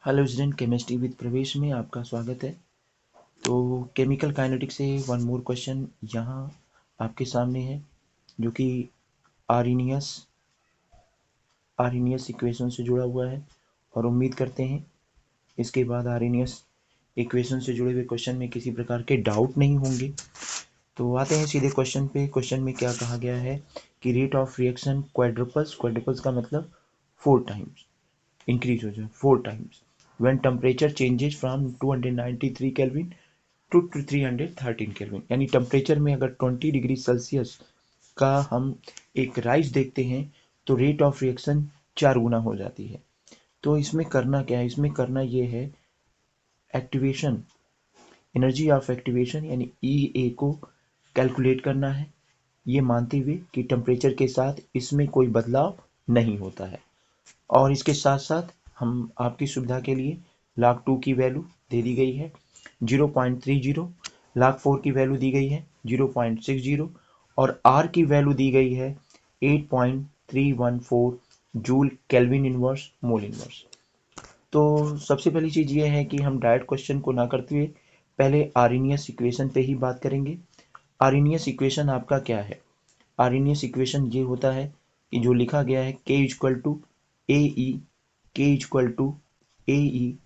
Hello student, chemistry with प्रवेश में आपका स्वागत है। तो केमिकल काइनेटिक्स से वन मोर क्वेश्चन यहाँ आपके सामने है, जो कि आर्रीनियस इक्वेशन से जुड़ा हुआ है। और उम्मीद करते हैं इसके बाद आर्रीनियस इक्वेशन से जुड़े हुए क्वेश्चन में किसी प्रकार के डाउट नहीं होंगे। तो आते हैं सीधे क्वेश्चन पे। क्वेश्चन में क्या कहा गया है कि रेट ऑफ रिएक्शन क्वाड्रुपल्स का मतलब 4 टाइम्स इंक्रीज हो जाए, 4 times when temperature changes from 293 kelvin to 313 kelvin. यानी टेम्परेचर में अगर 20 डिग्री सेल्सियस का हम एक राइज देखते हैं तो रेट ऑफ रिएक्शन 4 गुना हो जाती है। तो इसमें करना क्या है, इसमें करना ये है एक्टिवेशन, एनर्जी ऑफ एक्टिवेशन यानी ई को कैलकुलेट करना है, ये मानते हुए कि टेम्परेचर के साथ इसमें कोई बदलाव नहीं होता है। और इसके साथ साथ हम आपकी सुविधा के लिए log 2 की वैल्यू दे दी गई है 0.30, log 4 की वैल्यू दी गई है 0.60 और R की वैल्यू दी गई है 8.314 joule kelvin inverse mole inverse. तो सबसे पहली चीज़ ये है कि हम डायरेक्ट क्वेश्चन को ना करते हुए पहले आर्रीनियस इक्वेशन पे ही बात करेंगे। आर्रीनियस इक्वेशन आपका क्या है? आर्रीनियस इक्वेशन ये होता है कि जो लिखा गया है K equal to A E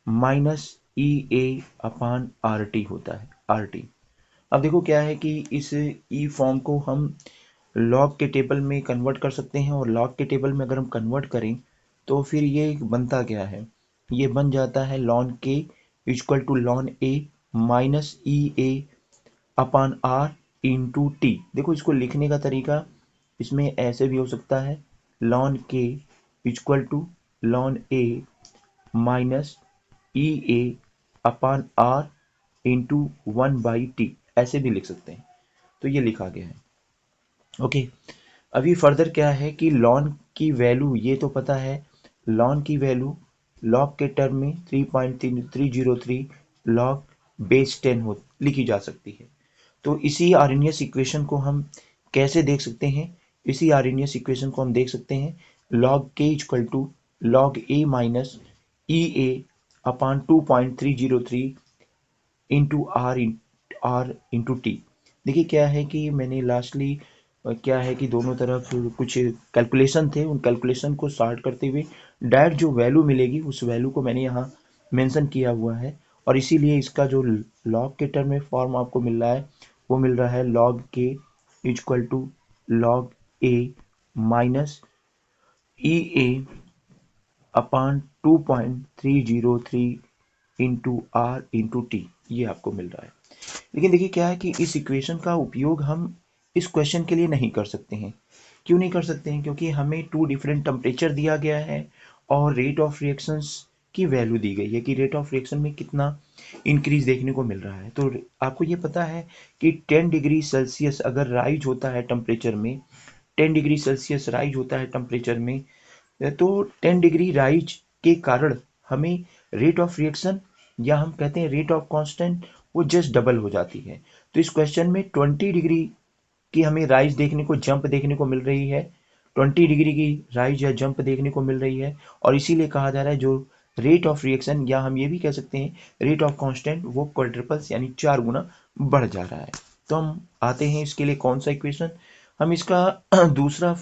minus E A upon R T होता है, आर टी। अब देखो क्या है कि इस ई फॉर्म को हम लॉग के टेबल में कन्वर्ट कर सकते हैं, और लॉग के टेबल में अगर हम कन्वर्ट करें तो फिर ये बनता क्या है, ये बन जाता है ln K equal to ln A minus E A upon R into T. देखो इसको लिखने का तरीका इसमें ऐसे भी हो सकता है, ln K equal to ln A minus E A upon R into 1/t, ऐसे भी लिख सकते हैं। तो ये लिखा गया है। ओके, अभी फर्दर क्या है कि लॉन की वैल्यू ये तो पता है, लॉन की वैल्यू लॉग के टर्म में 3.303 लॉग बेस 10 हो लिखी जा सकती है। तो इसी आर्रीनियस इक्वेशन को हम कैसे देख सकते हैं? इसी आर्रीनियस इक्वेशन को हम देख सकते हैं log k equal to log a minus E A upon 2.303 into R into T. देखिए क्या है कि मैंने लास्टली क्या है कि दोनों तरफ कुछ कैलकुलेशन थे, उन कैलकुलेशन को सॉर्ट करते हुए डायरेक्ट जो वैल्यू मिलेगी उस वैल्यू को मैंने यहाँ मेंशन किया हुआ है। और इसीलिए इसका जो लॉग के टर्म में फॉर्म आपको मिल रहा है वो मिल रहा है log K equal to log A minus E A upon 2.303 into R into T, ये आपको मिल रहा है। लेकिन देखिए क्या है कि इस इक्वेशन का उपयोग हम इस क्वेश्चन के लिए नहीं कर सकते हैं। क्यों नहीं कर सकते हैं? क्योंकि हमें 2 डिफरेंट टेम्परेचर दिया गया है और रेट ऑफ रिएक्शंस की वैल्यू दी गई है कि रेट ऑफ रिएक्शन में कितना इंक्रीज देखने को मिल रहा है। तो आपको ये पता है कि 10 डिग्री सेल्सियस अगर राइज होता है टेम्परेचर में, 10 डिग्री सेल्सियस राइज होता है टेम्परेचर में, तो 10 डिग्री राइज के कारण हमें रेट ऑफ रिएक्शन या हम कहते हैं रेट ऑफ कांस्टेंट वो जस्ट डबल हो जाती है। तो इस क्वेश्चन में 20 डिग्री की हमें राइज देखने को, जंप देखने को मिल रही है, 20 डिग्री की राइज या जंप देखने को मिल रही है। और इसीलिए कहा जा रहा है जो रेट ऑफ रिएक्शन या हम ये भी कह सकते हैं रेट ऑफ कांस्टेंट वो क्वाड्रपल्स यानी 4 गुना बढ़ जा रहा है। तो हम आते हैं इसके लिए कौन सा इक्वेशन, हम इसका दूसरा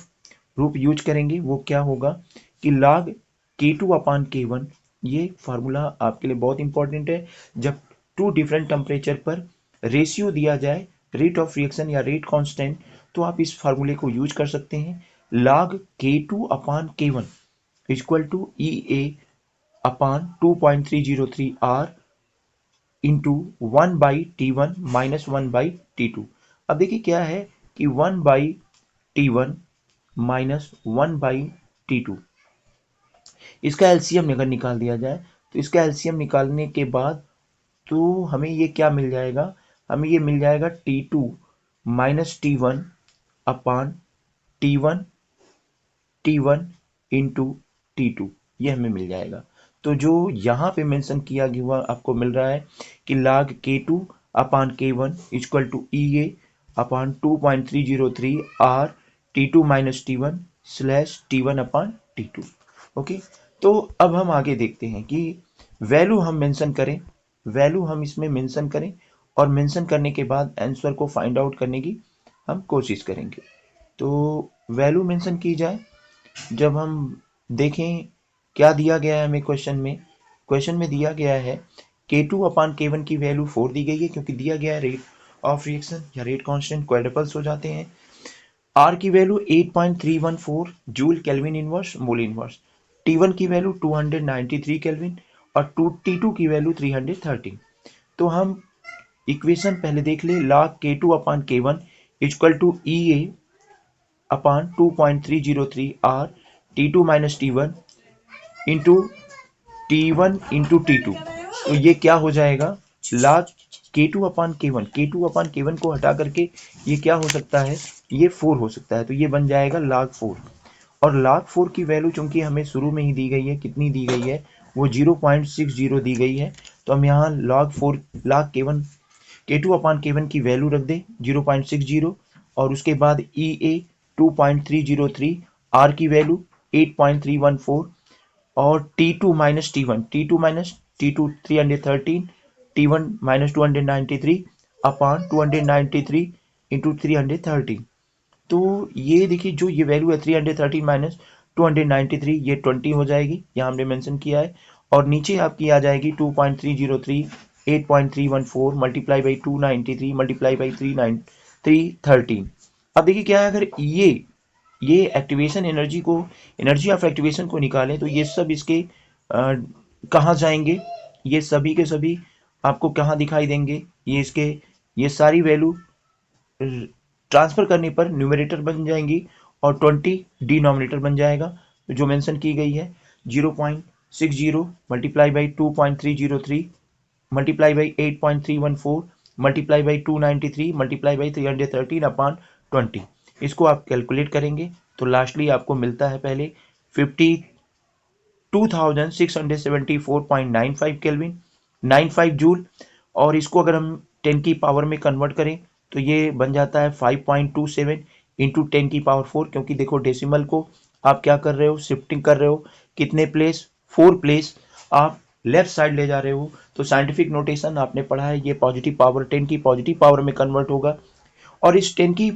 रूप यूज करेंगे। वो क्या होगा कि log k2 अपान k1, ये फार्मूला आपके लिए बहुत इंपॉर्टेंट है। जब 2 डिफरेंट टेम्परेचर पर रेशियो दिया जाए रेट ऑफ रिएक्शन या रेट कांस्टेंट, तो आप इस फार्मूले को यूज कर सकते हैं। log k2 upon k1 equal to E A upon 2.303 R into 1/t1 minus 1/t2। अब देखिए क्या है कि 1/t1 माइनस 1/t2, इसका एलसीएम अगर निकाल दिया जाए तो इसका एलसीएम निकालने के बाद तो हमें ये क्या मिल जाएगा, हमें ये मिल जाएगा t2 माइनस t1 अपान t1 इंटू t2, ये हमें मिल जाएगा। तो जो यहाँ पे मेंशन किया गया आपको मिल रहा है कि log k2 upon k1 equal to E A upon 2.303 R t2 minus t1 slash t1 upon t2। Okay, तो अब हम आगे देखते हैं कि वैल्यू हम मेंशन करें, वैल्यू हम इसमें मेंशन करें और मेंशन करने के बाद आंसर को फाइंड आउट करने की हम कोशिश करेंगे। तो वैल्यू मेंशन की जाए, जब हम देखें क्या दिया गया है हमें क्वेश्चन में दिया गया है K2 अपान K1 की वैल्यू 4 दी गई है, क्योंकि दिया गया है रेट ऑफ रिएक्शन या रेट कांस्टेंट क्वाड्रपल्स हो जाते हैं। R की value 8.314 joule kelvin inverse mole inverse, T1 की वैल्यू 293 केल्विन और T2 की वैल्यू 330। तो हम इक्वेशन पहले देख ले, log K2 upon K1 equal to EA upon 2.303 R T2 minus T1 into T1 into T2। तो ये क्या हो जाएगा, log K2 upon K1, K2 upon K1 को हटा करके ये क्या हो सकता है, ये 4 हो सकता है, तो ये बन जाएगा log 4। और log 4 की वैल्यू चूंकि हमें शुरू में ही दी गई है, कितनी दी गई है, वो 0.60 दी गई है, तो हम यहाँ log K1 K2 upon K1 की वैल्यू रख दे 0.60 और उसके बाद EA 2.303, R की वैल्यू 8.314 और T2 minus T2 313, T1 minus 293 अपान 293 इंटू 313। तो ये देखिए जो ये वैल्यू है 313 माइनस 293, ये 20 हो जाएगी, यहाँ हमने मेंशन किया है। और नीचे आपकी आ जाएगी 2.303 8.314 मल्टीप्लाई बाई 293 मल्टीप्लाई बाई 313। अब देखिए क्या है, अगर ये एक्टिवेशन एनर्जी को, एनर्जी ऑफ एक्टिवेशन को निकालें तो ये सब इसके कहाँ जाएंगे, ये सभी के सभी आपको कहाँ दिखाई देंगे, ये इसके ये सारी वैल्यू ट्रांसफर करने पर न्यूमरेटर बन जाएंगी और 20 डिनोमिनेटर बन जाएगा। जो मेंशन की गई है 0.60 multiply by 2.303 multiply by 8.314 multiply by 293 multiply by 313 अपान 20। इसको आप कैलकुलेट करेंगे तो लास्टली आपको मिलता है पहले 52,674.95 केल्विन 95 जूल। और इसको अगर हम 10 की पावर में कन्वर्ट करें तो ये बन जाता है 5.27 इंटू 10 की पावर 4, क्योंकि देखो डेसिमल को आप क्या कर रहे हो, शिफ्टिंग कर रहे हो, कितने प्लेस, 4 प्लेस आप लेफ्ट साइड ले जा रहे हो। तो साइंटिफिक नोटेशन आपने पढ़ा है, ये पॉजिटिव पावर 10 की पॉजिटिव पावर में कन्वर्ट होगा। और इस 10 की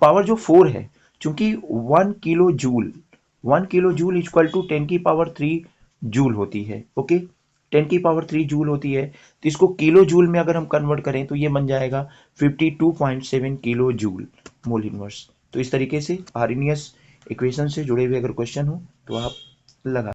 पावर जो 4 है, चूंकि 1 किलो जूल इक्वल टू 10 की पावर 3 जूल होती है। ओके, 10 की पावर 3 जूल होती है, तो इसको किलो जूल में अगर हम कन्वर्ट करें तो ये बन जाएगा 52.7 किलो जूल मोल इनवर्स। तो इस तरीके से आर्रहिनियस इक्वेशन से जुड़े हुए अगर क्वेश्चन हो तो आप लगा